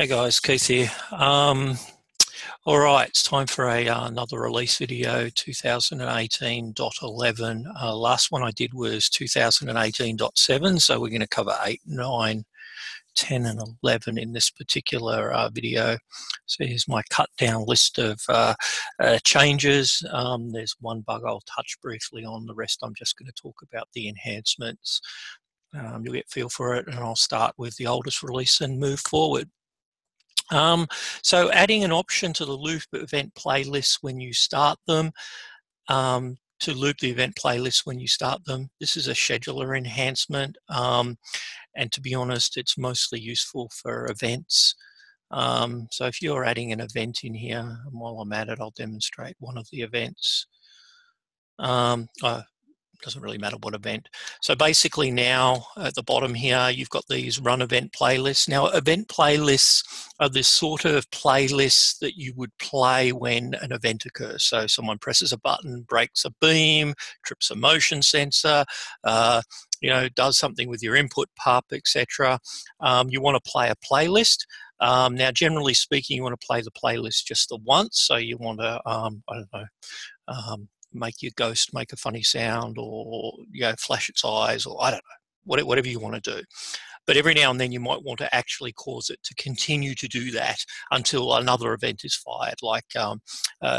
Hey guys, Keith here. All right, it's time for another release video, 2018.11. Last one I did was 2018.7, so we're going to cover 8, 9, 10 and 11 in this particular video. So here's my cut down list of changes. There's one bug I'll touch briefly on, the rest I'm just going to talk about the enhancements. You'll get a feel for it, and I'll start with the oldest release and move forward. So adding an option to the loop event playlist when you start them, to loop the event playlist when you start them. This is a scheduler enhancement, and to be honest, it's mostly useful for events. So if you're adding an event in here, and while I'm at it, I'll demonstrate one of the events. Doesn't really matter what event. So basically now at the bottom here, you've got these run event playlists. Now event playlists are this sort of playlists that you would play when an event occurs. So someone presses a button, breaks a beam, trips a motion sensor, does something with your input pup, etc. You want to play a playlist. Now, generally speaking, you want to play the playlist just the once. So you want to, make your ghost make a funny sound, or flash its eyes, or I don't know, whatever you want to do. But every now and then you might want to actually cause it to continue to do that until another event is fired. Like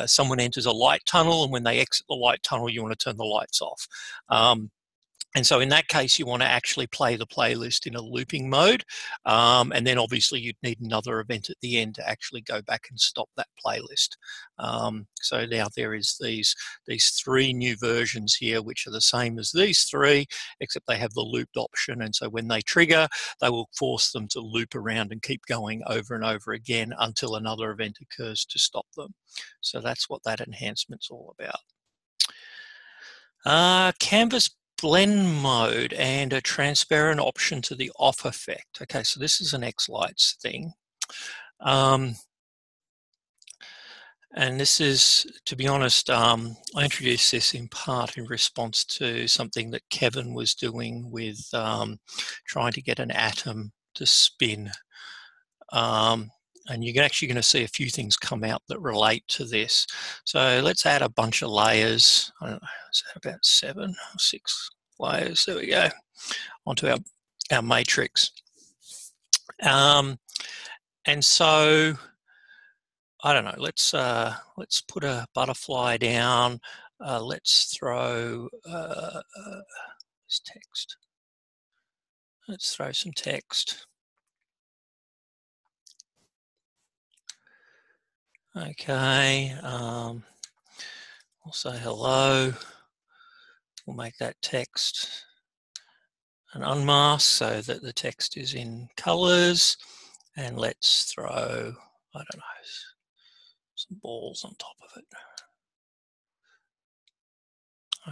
someone enters a light tunnel, and when they exit the light tunnel, you want to turn the lights off. And so in that case, you want to actually play the playlist in a looping mode. And then obviously you'd need another event at the end to actually go back and stop that playlist. So now there is these 3 new versions here, which are the same as these 3, except they have the looped option. And so when they trigger, they will force them to loop around and keep going over and over again until another event occurs to stop them. So that's what that enhancement's all about. Canvas blend mode and a transparent option to the off effect. Okay, so this is an xLights thing. And this is, to be honest, I introduced this in part in response to something that Kevin was doing with trying to get an atom to spin. And you're actually going to see a few things come out that relate to this. So let's add a bunch of layers. I don't know, is that about 7 or 6 layers? There we go, onto our matrix. And so I don't know, let's put a butterfly down. Let's throw this text. Let's throw some text. Okay, we'll say hello. We'll make that text an unmask so that the text is in colors. And let's throw, I don't know, some balls on top of it.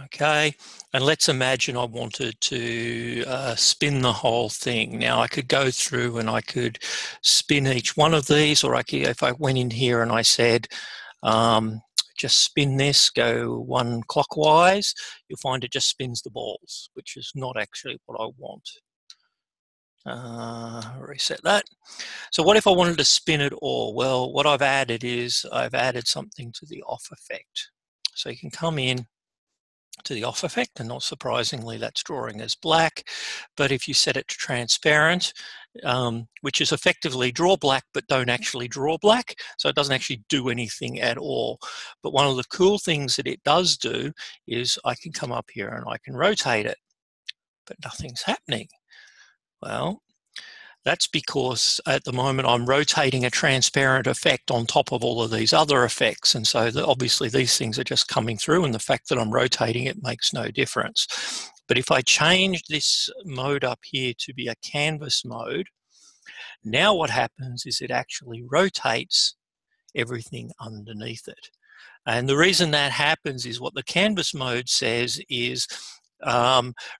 Okay, and let's imagine I wanted to spin the whole thing. Now I could go through and I could spin each one of these, or if I went in here and I said, just spin this, go 1 clockwise, you'll find it just spins the balls, which is not actually what I want. Reset that. So what if I wanted to spin it all? Well, what I've added is I've added something to the off effect. So you can come in to the off effect, and not surprisingly that's drawing as black. But if you set it to transparent, which is effectively draw black but don't actually draw black, so it doesn't actually do anything at all. But one of the cool things that it does do is I can come up here and I can rotate it, but nothing's happening. Well, that's because at the moment I'm rotating a transparent effect on top of all of these other effects. And so obviously these things are just coming through, and the fact that I'm rotating it makes no difference. But if I change this mode up here to be a canvas mode, now what happens is it actually rotates everything underneath it. And the reason that happens is what the canvas mode says is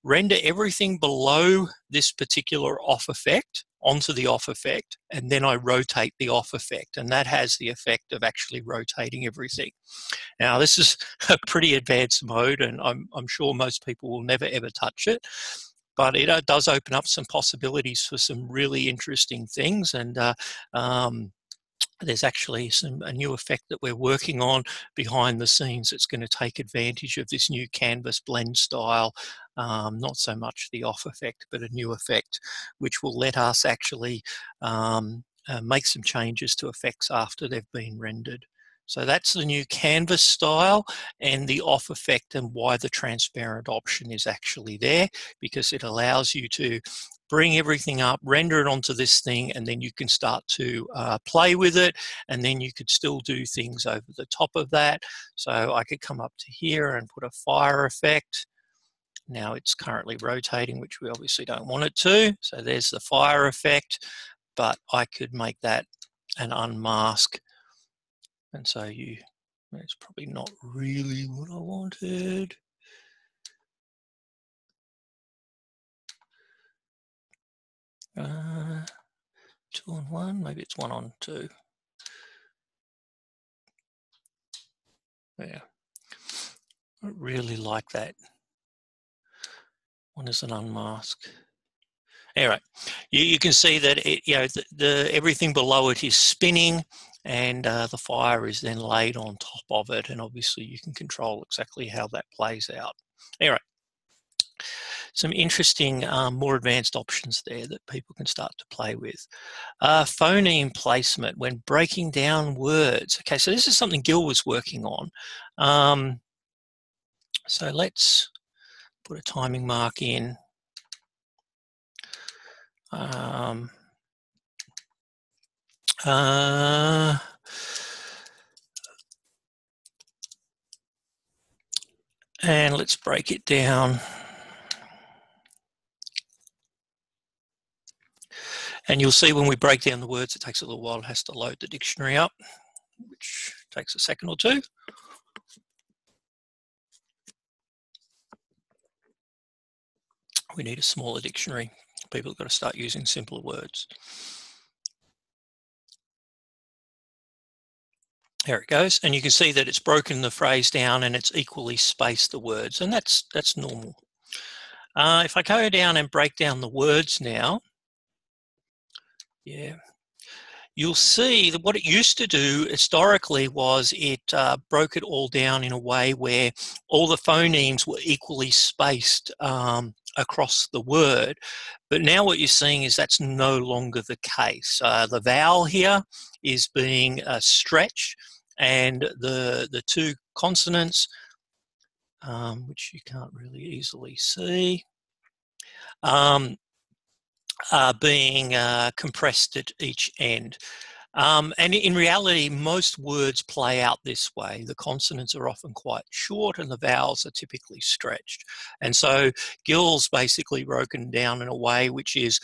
render everything below this particular off effect onto the off effect, and then I rotate the off effect, and that has the effect of actually rotating everything. Now this is a pretty advanced mode, and I'm sure most people will never ever touch it, but it does open up some possibilities for some really interesting things. And there's actually a new effect that we're working on behind the scenes that's going to take advantage of this new canvas blend style. Not so much the off effect, but a new effect, which will let us actually make some changes to effects after they've been rendered. So that's the new canvas style and the off effect, and why the transparent option is actually there, because it allows you to bring everything up, render it onto this thing, and then you can start to play with it, and then you could still do things over the top of that. So I could come up to here and put a fire effect. Now it's currently rotating, which we obviously don't want it to. So there's the fire effect, but I could make that an unmask. And so it's probably not really what I wanted. 2 on 1, maybe it's 1 on 2. Yeah, I really like that. One is an unmask. Anyway, you can see that everything below it is spinning, and the fire is then laid on top of it, and obviously you can control exactly how that plays out. Anyway, some interesting, more advanced options there that people can start to play with. Phoneme placement when breaking down words. Okay, so this is something Gil was working on. So let's put a timing mark in. And let's break it down. And you'll see when we break down the words, it takes a little while. It has to load the dictionary up, which takes a second or two. We need a smaller dictionary. People have got to start using simpler words. There it goes. And you can see that it's broken the phrase down and it's equally spaced the words, and that's normal. If I go down and break down the words now, yeah, you'll see that what it used to do historically was it broke it all down in a way where all the phonemes were equally spaced across the word. But now what you're seeing is that's no longer the case. The vowel here is being stretched, and the two consonants, which you can't really easily see, are being compressed at each end. And in reality, most words play out this way. The consonants are often quite short and the vowels are typically stretched. And so Gil's basically broken down in a way which is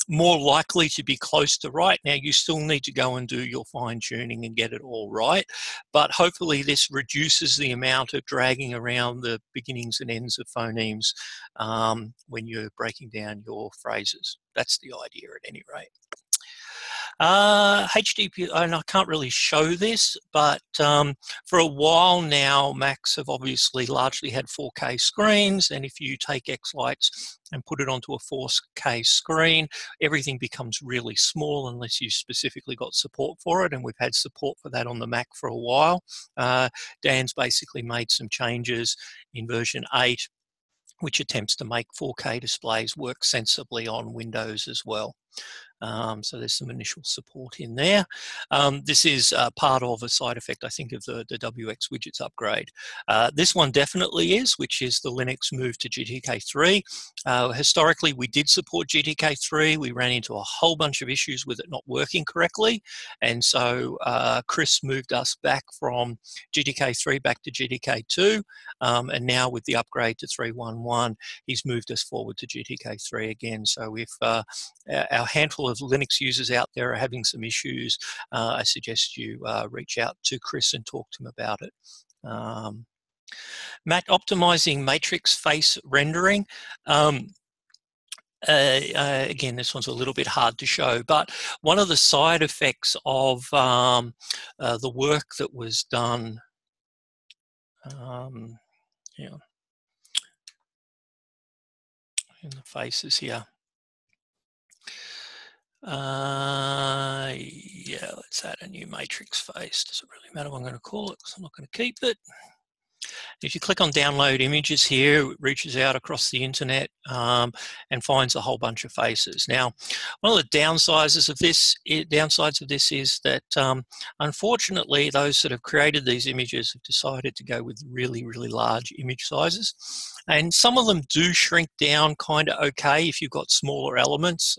more likely to be close to right. Now, you still need to go and do your fine tuning and get it all right, but hopefully this reduces the amount of dragging around the beginnings and ends of phonemes when you're breaking down your phrases. That's the idea at any rate. HDP, and I can't really show this, but for a while now, Macs have obviously largely had 4K screens, and if you take xLights and put it onto a 4K screen, everything becomes really small unless you specifically got support for it, and we've had support for that on the Mac for a while. Dan's basically made some changes in version 8, which attempts to make 4K displays work sensibly on Windows as well. So there's some initial support in there. This is part of a side effect, I think, of the WX widgets upgrade. This one definitely is, which is the Linux move to GTK3. Historically, we did support GTK3. We ran into a whole bunch of issues with it not working correctly. And so Chris moved us back from GTK3 back to GTK2. And now with the upgrade to 3.1.1, he's moved us forward to GTK3 again. So if our handful of Linux users out there are having some issues, I suggest you reach out to Chris and talk to him about it. Optimizing matrix face rendering. Again, this one's a little bit hard to show, but one of the side effects of the work that was done, in the faces here. Yeah, let's add a new matrix face. Does it really matter what I'm going to call it? Because I'm not going to keep it. If you click on download images here, it reaches out across the internet and finds a whole bunch of faces. Now, one of the downsides of this is that unfortunately, those that have created these images have decided to go with really, really large image sizes. And some of them do shrink down kind of okay if you've got smaller elements.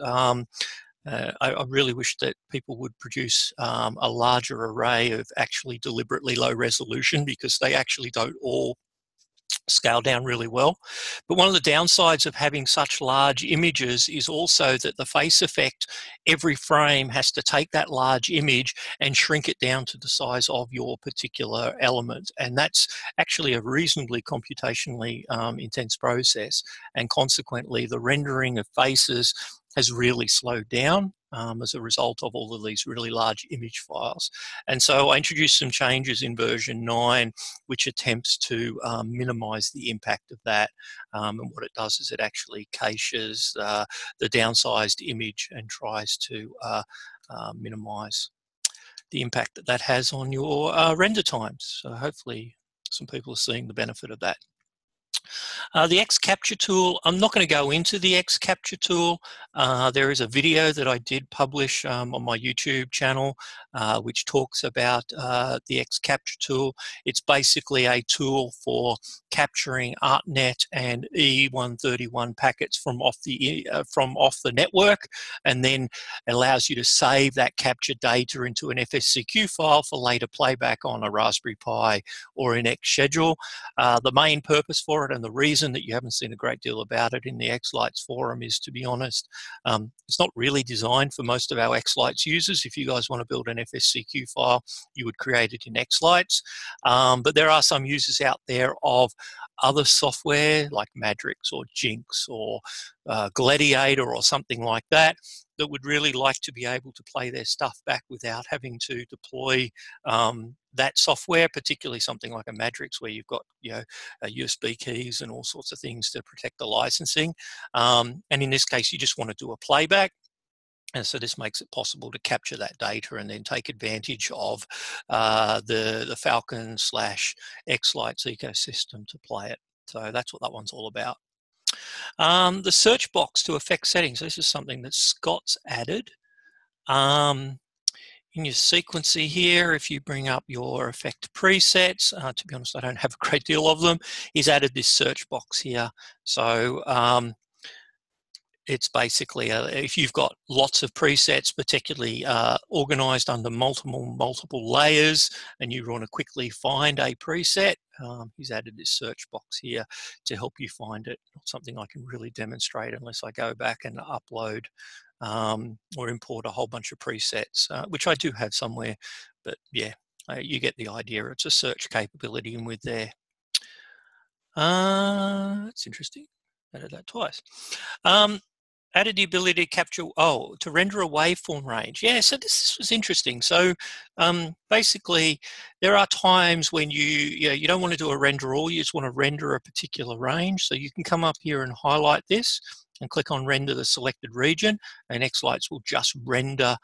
I really wish that people would produce a larger array of actually deliberately low resolution, because they actually don't all scale down really well. But one of the downsides of having such large images is also that the face effect, every frame has to take that large image and shrink it down to the size of your particular element. And that's actually a reasonably computationally intense process. And consequently, the rendering of faces has really slowed down as a result of all of these really large image files. And so I introduced some changes in version 9, which attempts to minimize the impact of that. And what it does is it actually caches the downsized image and tries to minimize the impact that that has on your render times. So hopefully some people are seeing the benefit of that. The xCapture tool, I'm not going to go into the xCapture tool. There is a video that I did publish on my YouTube channel which talks about the xCapture tool. It's basically a tool for capturing ArtNet and E131 packets from off the network, and then allows you to save that captured data into an FSCQ file for later playback on a Raspberry Pi or in xSchedule. The main purpose for it, and the reason that you haven't seen a great deal about it in the xLights forum, is, to be honest, it's not really designed for most of our xLights users. If you guys want to build an FSCQ file, you would create it in xLights. But there are some users out there of other software like Madrix or Jinx or Gladiator or something like that would really like to be able to play their stuff back without having to deploy that software, particularly something like a Madrix, where you've got USB keys and all sorts of things to protect the licensing. And in this case, you just want to do a playback. And so this makes it possible to capture that data and then take advantage of the Falcon / xLights ecosystem to play it. So that's what that one's all about. The search box to effect settings. This is something that Scott's added. In your sequencer here, if you bring up your effect presets, to be honest, I don't have a great deal of them, he's added this search box here. So it's basically, if you've got lots of presets, particularly organized under multiple layers, and you want to quickly find a preset, he's added this search box here to help you find it. Not something I can really demonstrate unless I go back and upload or import a whole bunch of presets, which I do have somewhere, but yeah, you get the idea. It's a search capability in with there. That's interesting. Added that twice. Added the ability to capture, to render a waveform range. Yeah, so this was interesting. So basically, there are times when you don't want to do a render all, you just want to render a particular range. So you can come up here and highlight this and click on render the selected region, and xLights will just render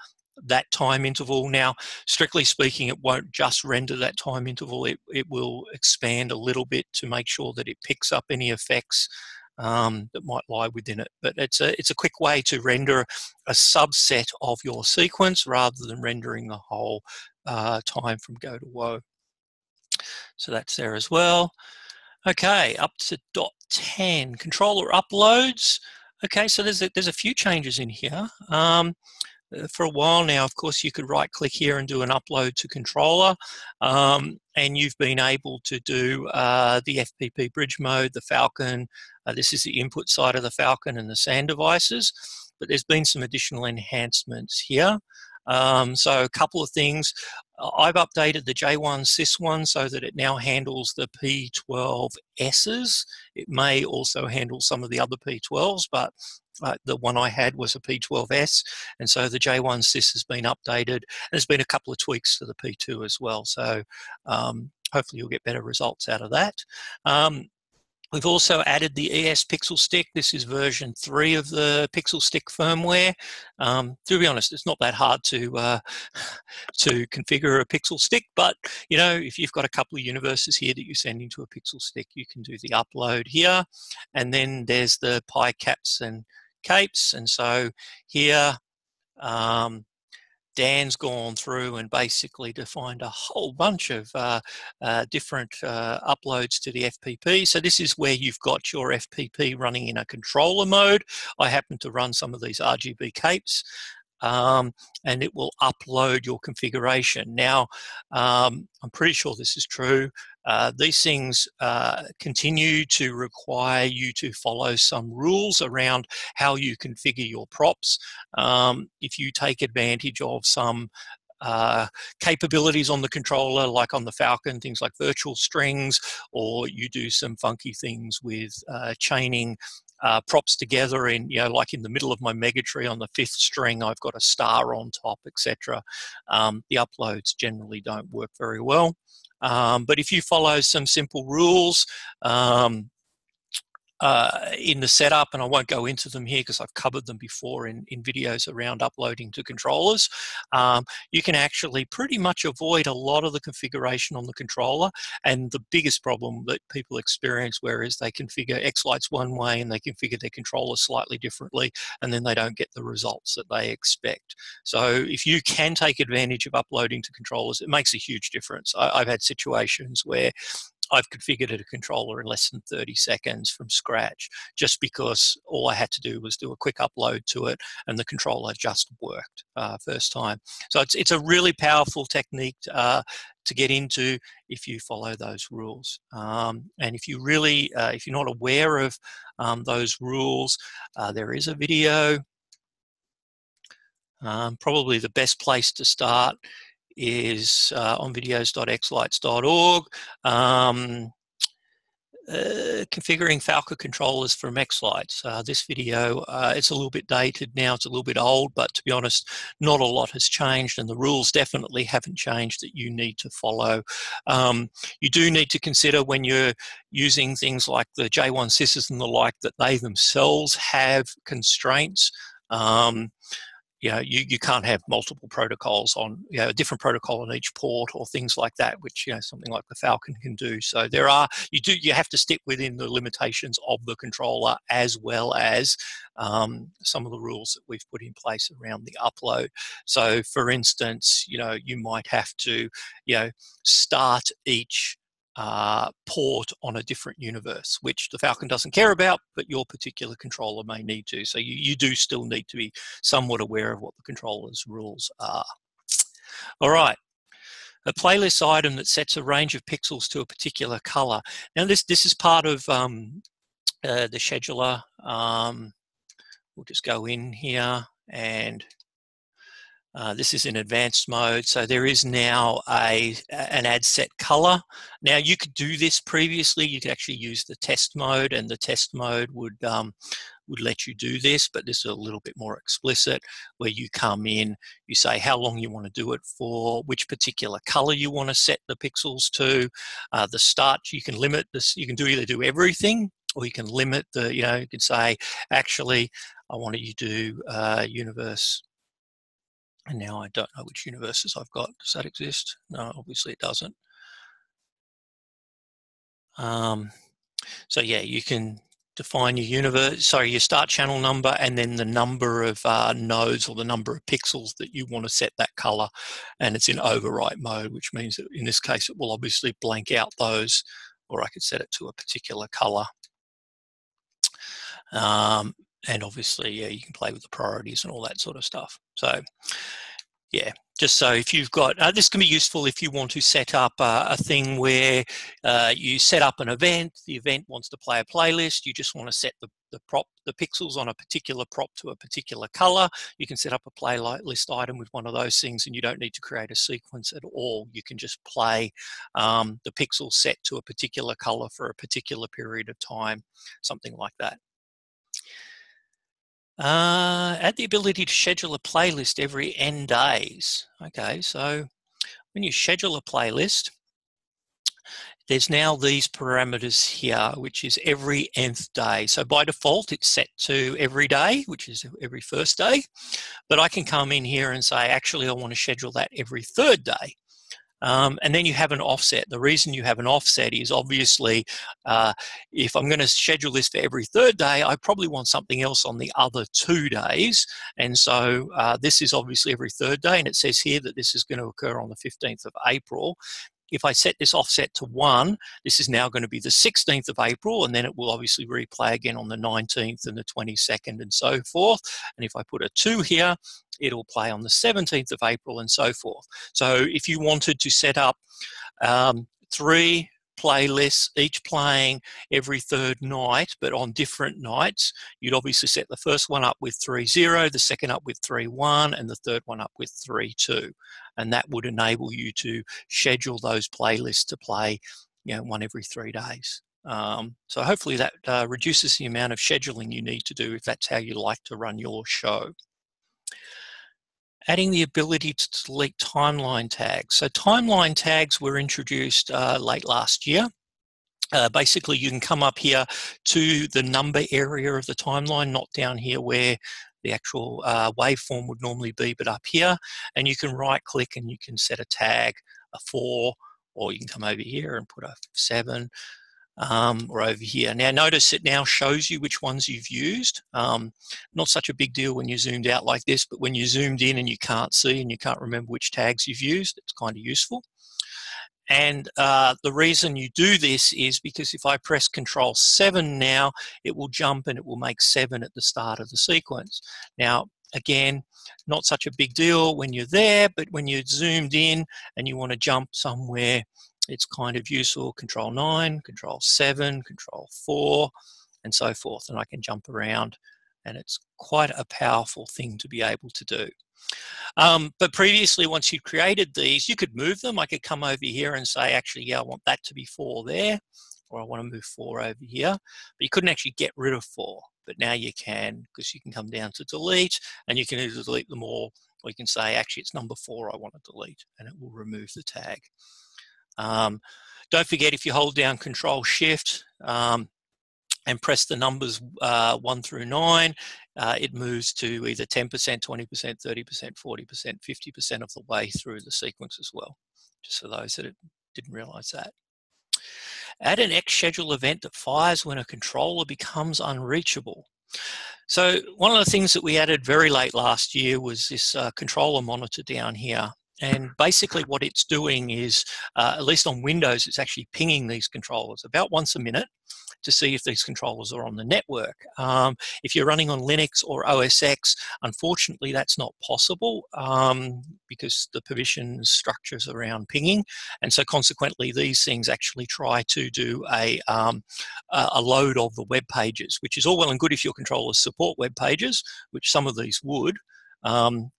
that time interval. Now, strictly speaking, it won't just render that time interval. It will expand a little bit to make sure that it picks up any effects that might lie within it. But it's a quick way to render a subset of your sequence rather than rendering the whole time from go to woe. So that's there as well. Okay, up to .10, controller uploads. Okay, so there's a few changes in here. For a while now, of course, you could right click here and do an upload to controller, and you've been able to do the FPP bridge mode, the Falcon. This is the input side of the Falcon and the SAN devices, but there's been some additional enhancements here. So a couple of things. I've updated the J1 sys one so that it now handles the P12Ss. It may also handle some of the other P12s, but the one I had was a P12S, and so the J1 sys has been updated. There's been a couple of tweaks to the P2 as well, so hopefully you'll get better results out of that. We've also added the ES Pixel Stick. This is version 3 of the Pixel Stick firmware. To be honest, it's not that hard to configure a Pixel Stick, but you know, if you've got a couple of universes here that you send into a Pixel Stick, you can do the upload here, and then there's the Pi caps and capes, and so here. Dan's gone through and basically defined a whole bunch of different uploads to the FPP. So this is where you've got your FPP running in a controller mode. I happen to run some of these RGB capes. And it will upload your configuration. Now, I'm pretty sure this is true. These things continue to require you to follow some rules around how you configure your props. If you take advantage of some capabilities on the controller, like on the Falcon, things like virtual strings, or you do some funky things with chaining props together in, you know, like in the middle of my Megatree on the 5th string, I've got a star on top, etc. The uploads generally don't work very well. But if you follow some simple rules, in the setup, and I won't go into them here because I've covered them before in videos around uploading to controllers, you can actually pretty much avoid a lot of the configuration on the controller. And the biggest problem that people experience, whereas they configure xLights one way and they configure their controller slightly differently, and then they don't get the results that they expect. So if you can take advantage of uploading to controllers, it makes a huge difference. I've had situations where I've configured a controller in less than 30 seconds from scratch, just because all I had to do was do a quick upload to it and the controller just worked first time. So it's a really powerful technique to get into if you follow those rules. And if you really, if you're not aware of those rules, there is a video. Probably the best place to start is on videos.xlights.org. Configuring Falco controllers from xLights. This video, it's a little bit dated now, it's a little bit old, but to be honest, not a lot has changed, and the rules definitely haven't changed that you need to follow. You do need to consider when you're using things like the J1 syses and the like, that they themselves have constraints. You know, you can't have multiple protocols on, you know, a different protocol on each port or things like that, which, you know, something like the Falcon can do. So there are, you have to stick within the limitations of the controller, as well as some of the rules that we've put in place around the upload. So for instance, you know, you might have to, you know, start each port on a different universe, which the Falcon doesn't care about, but your particular controller may need to. So you do still need to be somewhat aware of what the controller's rules are. All right. A playlist item that sets a range of pixels to a particular color. Now this is part of the scheduler. We'll just go in here, and this is in advanced mode, so there is now an add set color. Now you could do this previously. You could actually use the test mode, and the test mode would let you do this, but this is a little bit more explicit, where you come in, you say how long you want to do it for, which particular color you want to set the pixels to. The start, you can limit this. You can either do everything, or you can limit the, you know, you can say, actually, I want you to do universe. And now I don't know which universes I've got. Does that exist? No, obviously it doesn't. So yeah, you can define your universe, sorry, your start channel number, and then the number of nodes or the number of pixels that you want to set that color. And it's in overwrite mode, which means that in this case, it will obviously blank out those, or I could set it to a particular color. And obviously, yeah, you can play with the priorities and all that sort of stuff. So yeah, just so if you've got, this can be useful if you want to set up a thing where you set up an event, the event wants to play a playlist, you just want to set the pixels on a particular prop to a particular color. You can set up a playlist item with one of those things, and you don't need to create a sequence at all. You can just play the pixels set to a particular color for a particular period of time, something like that. Add the ability to schedule a playlist every N days. Okay, so when you schedule a playlist, there's now these parameters here, which is every nth day. So by default, it's set to every day, which is every first day. But I can come in here and say, actually, I want to schedule that every third day. And then you have an offset. The reason you have an offset is obviously if I'm going to schedule this for every third day, I probably want something else on the other 2 days. And so this is obviously every third day, and it says here that this is going to occur on the 15th of April. If I set this offset to 1, this is now going to be the 16th of April, and then it will obviously replay again on the 19th and the 22nd and so forth. And if I put a 2 here, it'll play on the 17th of April and so forth. So if you wanted to set up 3 playlists, each playing every third night, but on different nights, you'd obviously set the first one up with 3.0, the second up with 3.1, and the third one up with 3.2. And that would enable you to schedule those playlists to play, one every 3 days. So hopefully that reduces the amount of scheduling you need to do if that's how you like to run your show. Adding the ability to delete timeline tags. So timeline tags were introduced late last year. Basically, you can come up here to the number area of the timeline, not down here where the actual waveform would normally be, but up here. And you can right click and you can set a tag, a 4, or you can come over here and put a 7. Or over here. Now notice it now shows you which ones you've used. Not such a big deal when you're zoomed out like this, but when you're zoomed in and you can't see and you can't remember which tags you've used, it's kind of useful. And the reason you do this is because if I press Control 7 now, it will jump and it will make 7 at the start of the sequence. Now, again, not such a big deal when you're there, but when you're zoomed in and you want to jump somewhere, it's kind of useful. Control 9, Control 7, Control 4, and so forth. And I can jump around, and it's quite a powerful thing to be able to do. But previously, once you created these, you could move them. I could come over here and say, actually, yeah, I want that to be 4 there, or I want to move 4 over here. But you couldn't actually get rid of 4. But now you can, because you can come down to delete, and you can either delete them all, or you can say, actually, it's number 4 I want to delete, and it will remove the tag. Don't forget, if you hold down Control Shift and press the numbers 1 through 9, it moves to either 10%, 20%, 30%, 40%, 50% of the way through the sequence as well, just for those that didn't realize that. Add an xSchedule event that fires when a controller becomes unreachable. So one of the things that we added very late last year was this controller monitor down here. And basically what it's doing is, at least on Windows, it's actually pinging these controllers about once a minute to see if these controllers are on the network. If you're running on Linux or OS X, unfortunately that's not possible because the permission structures around pinging. And so consequently these things actually try to do a load of the web pages, which is all well and good if your controllers support web pages, which some of these would.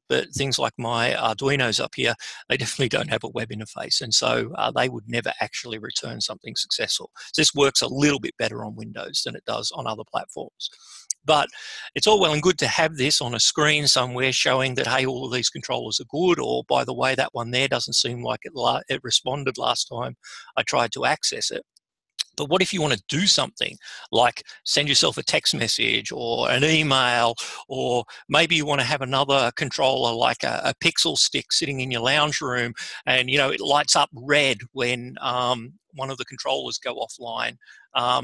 But things like my Arduinos up here, they definitely don't have a web interface, and so they would never actually return something successful. So this works a little bit better on Windows than it does on other platforms. But it's all well and good to have this on a screen somewhere showing that, hey, all of these controllers are good, or by the way, that one there doesn't seem like it responded last time I tried to access it. But what if you want to do something like send yourself a text message or an email, or maybe you want to have another controller like a Pixel stick sitting in your lounge room, and it lights up red when one of the controllers go offline,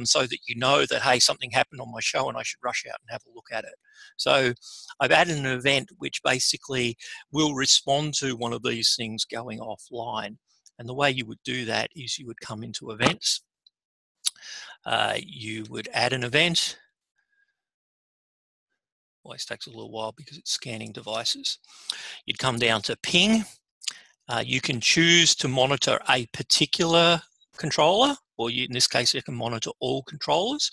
so that you know that, hey, something happened on my show and I should rush out and have a look at it. So I've added an event which basically will respond to one of these things going offline. And the way you would do that is you would come into events. You would add an event. Always takes a little while because it's scanning devices. You'd come down to ping. You can choose to monitor a particular controller, or in this case, you can monitor all controllers.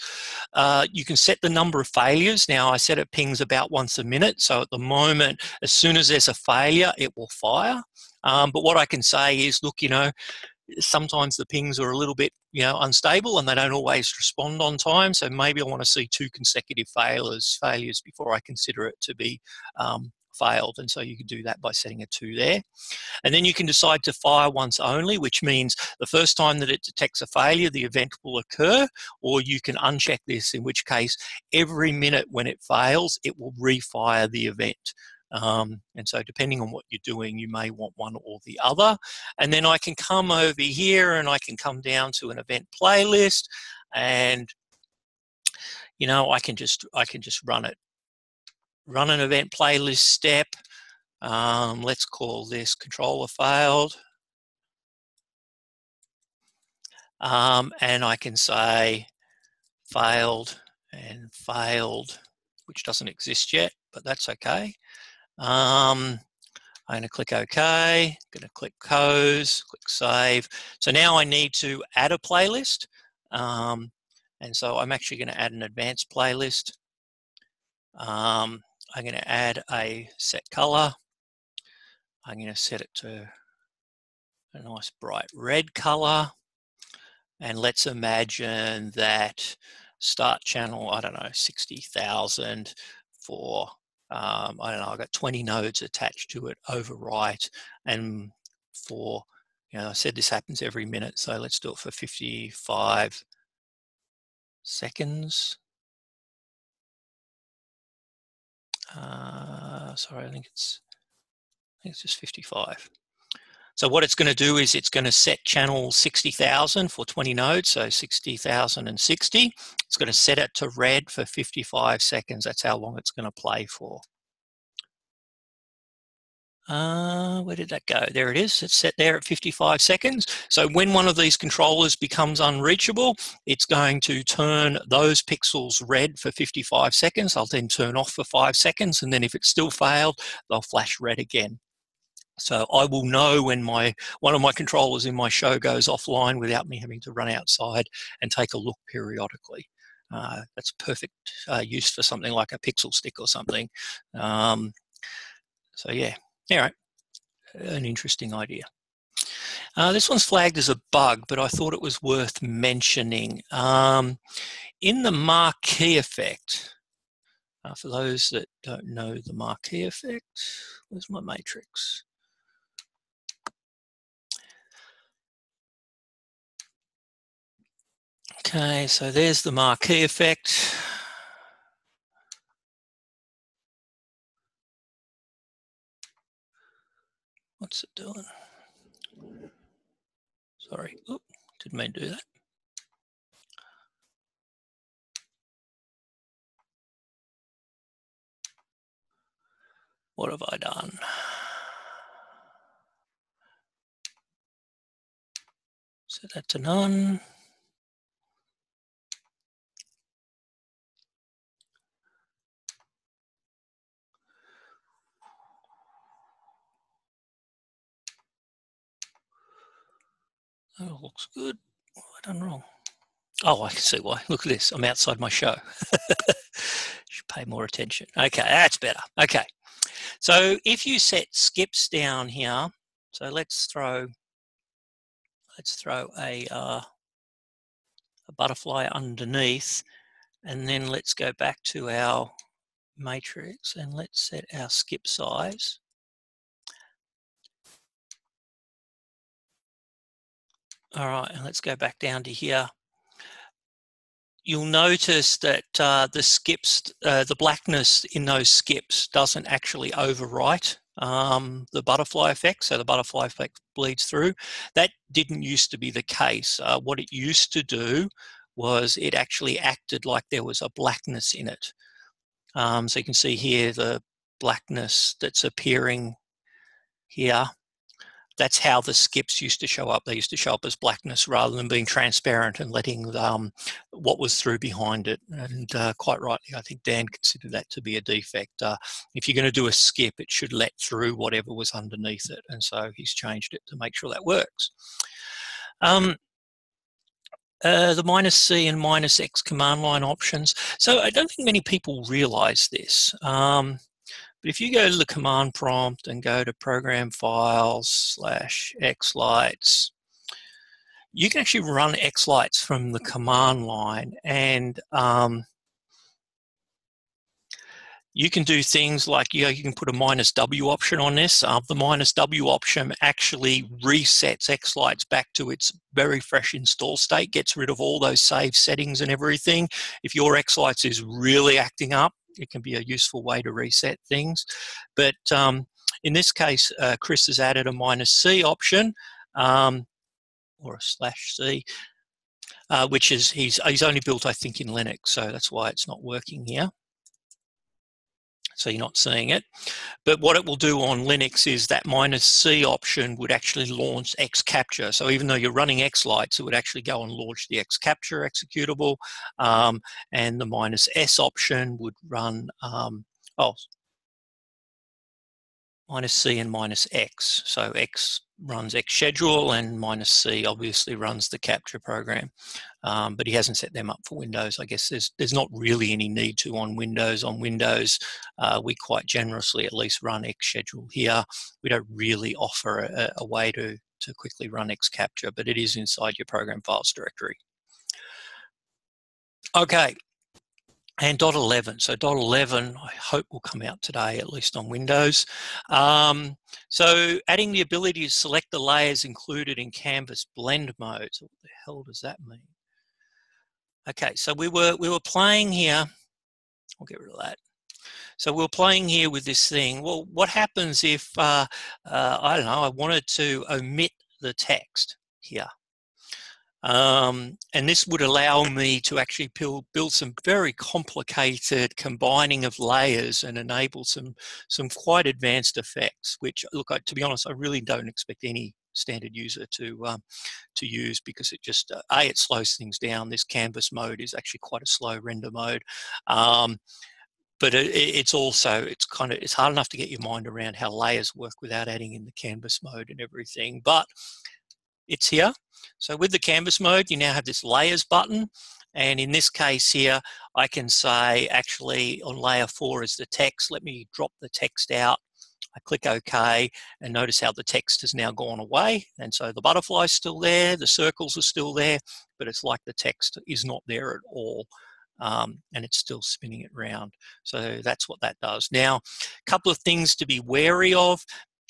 You can set the number of failures. Now, I set it pings about once a minute. So at the moment, as soon as there's a failure, it will fire. But what I can say is, look, sometimes the pings are a little bit, unstable, and they don't always respond on time. So maybe I want to see 2 consecutive failures before I consider it to be failed. And so you can do that by setting a 2 there. And then you can decide to fire once only, which means the first time that it detects a failure, the event will occur, or you can uncheck this, in which case every minute when it fails, it will refire the event. And so depending on what you're doing, you may want one or the other. And then I can come over here and I can come down to an event playlist, and I can just run it. Run an event playlist step. Let's call this controller failed. And I can say failed and failed, which doesn't exist yet, but that's okay. I'm going to click OK, I'm going to click close, click save. So now I need to add a playlist. And so I'm actually going to add an advanced playlist. I'm going to add a set color. I'm going to set it to a nice bright red color. And let's imagine that start channel, I don't know, 60,000 for, I don't know, I've got 20 nodes attached to it, overwrite. And for, I said this happens every minute, so let's do it for 55 seconds. Sorry, I think it's just 55. So what it's going to do is it's going to set channel 60,000 for 20 nodes, so 60,060. It's going to set it to red for 55 seconds. That's how long it's going to play for. Where did that go? There it is. It's set there at 55 seconds. So when one of these controllers becomes unreachable, it's going to turn those pixels red for 55 seconds. I'll then turn off for 5 seconds, and then if it's still failed, they'll flash red again. So I will know when one of my controllers in my show goes offline without me having to run outside and take a look periodically. That's perfect use for something like a pixel stick or something. So yeah, all right, an interesting idea. This one's flagged as a bug, but I thought it was worth mentioning. In the Marquis Effect, for those that don't know the Marquis Effect, where's my matrix? Okay, so there's the Marquis Effect. What's it doing? Sorry, oop, didn't mean to do that. What have I done? Set that to none. Oh, looks good. What have I done wrong? Oh, I can see why. Look at this. I'm outside my show. Should pay more attention. Okay, that's better. Okay. So if you set skips down here, so let's throw a butterfly underneath, and then let's go back to our matrix and let's set our skip size. All right, and let's go back down to here. You'll notice that the skips, the blackness in those skips doesn't actually overwrite the butterfly effect, so the butterfly effect bleeds through. That didn't used to be the case. What it used to do was it actually acted like there was a blackness in it. So you can see here the blackness that's appearing here. That's how the skips used to show up. They used to show up as blackness rather than being transparent and letting what was through behind it. And quite rightly, I think Dan considered that to be a defect. If you're going to do a skip, it should let through whatever was underneath it. And so he's changed it to make sure that works. The -C and -X command line options. So I don't think many people realize this. But if you go to the command prompt and go to program files /xLights, you can actually run xLights from the command line, and You can do things like, you can put a -W option on this. The -W option actually resets xLights back to its very fresh install state, gets rid of all those save settings and everything. If your xLights is really acting up, it can be a useful way to reset things. But in this case, Chris has added a -C option, or a /C, which is, he's only built, I think, in Linux, so that's why it's not working here. So you're not seeing it. But what it will do on Linux is that -C option would actually launch xCapture. So even though you're running xLights, it would actually go and launch the xCapture executable, and the -S option would run, -C and -X. So X runs xschedule and -C obviously runs the capture program. But he hasn't set them up for Windows. I guess there's not really any need to on Windows. On Windows, we quite generously at least run xschedule here. We don't really offer a way to quickly run xCapture, but it is inside your program files directory. Okay. And .11. So .11, I hope will come out today, at least on Windows. So adding the ability to select the layers included in Canvas blend mode. So what the hell does that mean? Okay, so we were playing here. I'll get rid of that. So we're playing here with this thing. Well, what happens if, I don't know, I wanted to omit the text here? And this would allow me to actually build some very complicated combining of layers and enable some quite advanced effects, which, look, to be honest, I really don't expect any standard user to use, because it just, it slows things down. This canvas mode is actually quite a slow render mode. But it's also, it's hard enough to get your mind around how layers work without adding in the canvas mode and everything. But it's here. So with the canvas mode, you now have this layers button. And in this case here, I can say, actually, on layer 4 is the text. Let me drop the text out. I click OK, and notice how the text has now gone away. And so the butterfly's still there, the circles are still there, but it's like the text is not there at all. And it's still spinning it round. So that's what that does. Now, a couple of things to be wary of.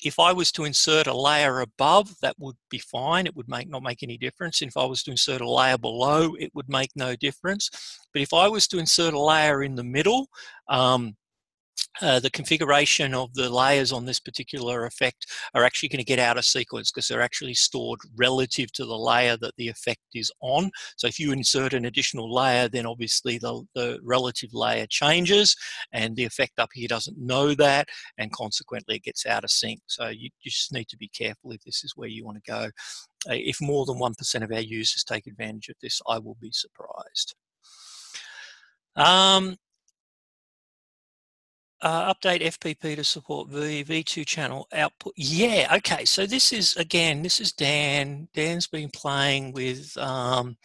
If I was to insert a layer above, that would be fine. It would not make any difference. If I was to insert a layer below, it would make no difference. But if I was to insert a layer in the middle, the configuration of the layers on this particular effect are actually going to get out of sequence, because they're actually stored relative to the layer that the effect is on. So if you insert an additional layer, then obviously the relative layer changes, and the effect up here doesn't know that, and consequently it gets out of sync. So you just need to be careful if this is where you want to go. If more than 1% of our users take advantage of this, I will be surprised. Update FPP to support V2 channel output. Yeah, okay. So this is, again, this is Dan. Dan's been playing with, for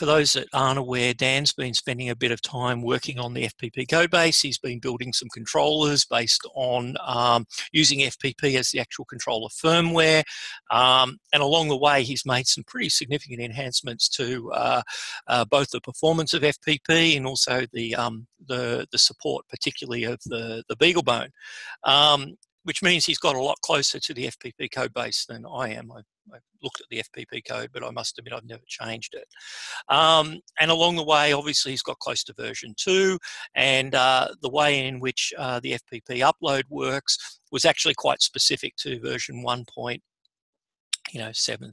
those that aren't aware, Dan's been spending a bit of time working on the FPP code base. He's been building some controllers based on using FPP as the actual controller firmware. And along the way, he's made some pretty significant enhancements to both the performance of FPP and also the support, particularly of the BeagleBone, which means he's got a lot closer to the FPP code base than I am. I looked at the FPP code, but I must admit I've never changed it. And along the way, obviously, he's got close to version 2, and the way in which the FPP upload works was actually quite specific to version 1.7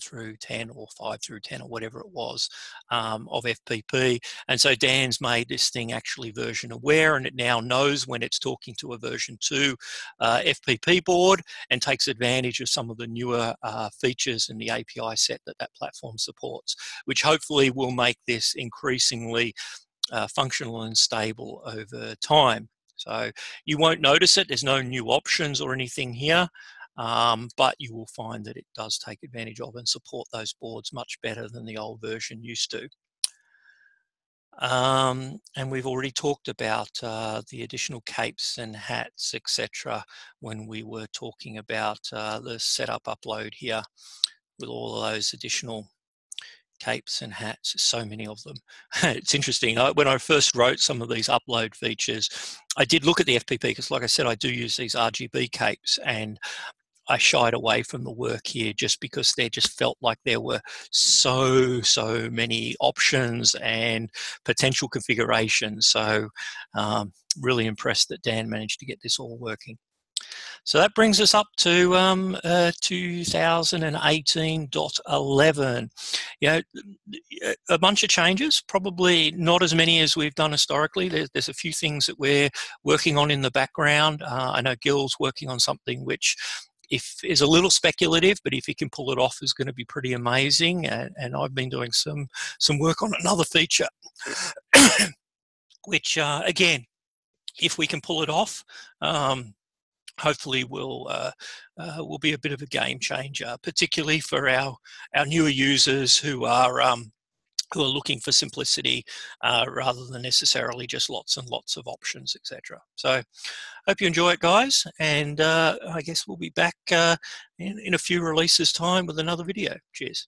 through 10 or 5 through 10 or whatever it was of FPP. And so Dan's made this thing actually version aware, and it now knows when it's talking to a version 2 FPP board, and takes advantage of some of the newer features in the API set that platform supports, which hopefully will make this increasingly functional and stable over time. So you won't notice it. There's no new options or anything here. But you will find that it does take advantage of and support those boards much better than the old version used to. And we've already talked about the additional capes and hats, etc., when we were talking about the setup upload here with all of those additional capes and hats, so many of them. It's interesting. When I first wrote some of these upload features, I did look at the FPP because, like I said, I do use these RGB capes, and I shied away from the work here just because there just felt like there were so many options and potential configurations. So really impressed that Dan managed to get this all working. So that brings us up to 2018.11. You know, a bunch of changes, probably not as many as we've done historically. There's a few things that we're working on in the background. I know Gil's working on something which is a little speculative, but if he can pull it off, is going to be pretty amazing. And I've been doing some work on another feature, which again, if we can pull it off, hopefully will be a bit of a game changer, particularly for our newer users who are looking for simplicity rather than necessarily just lots and lots of options, etc. So hope you enjoy it, guys, and I guess we'll be back in a few releases time with another video. Cheers.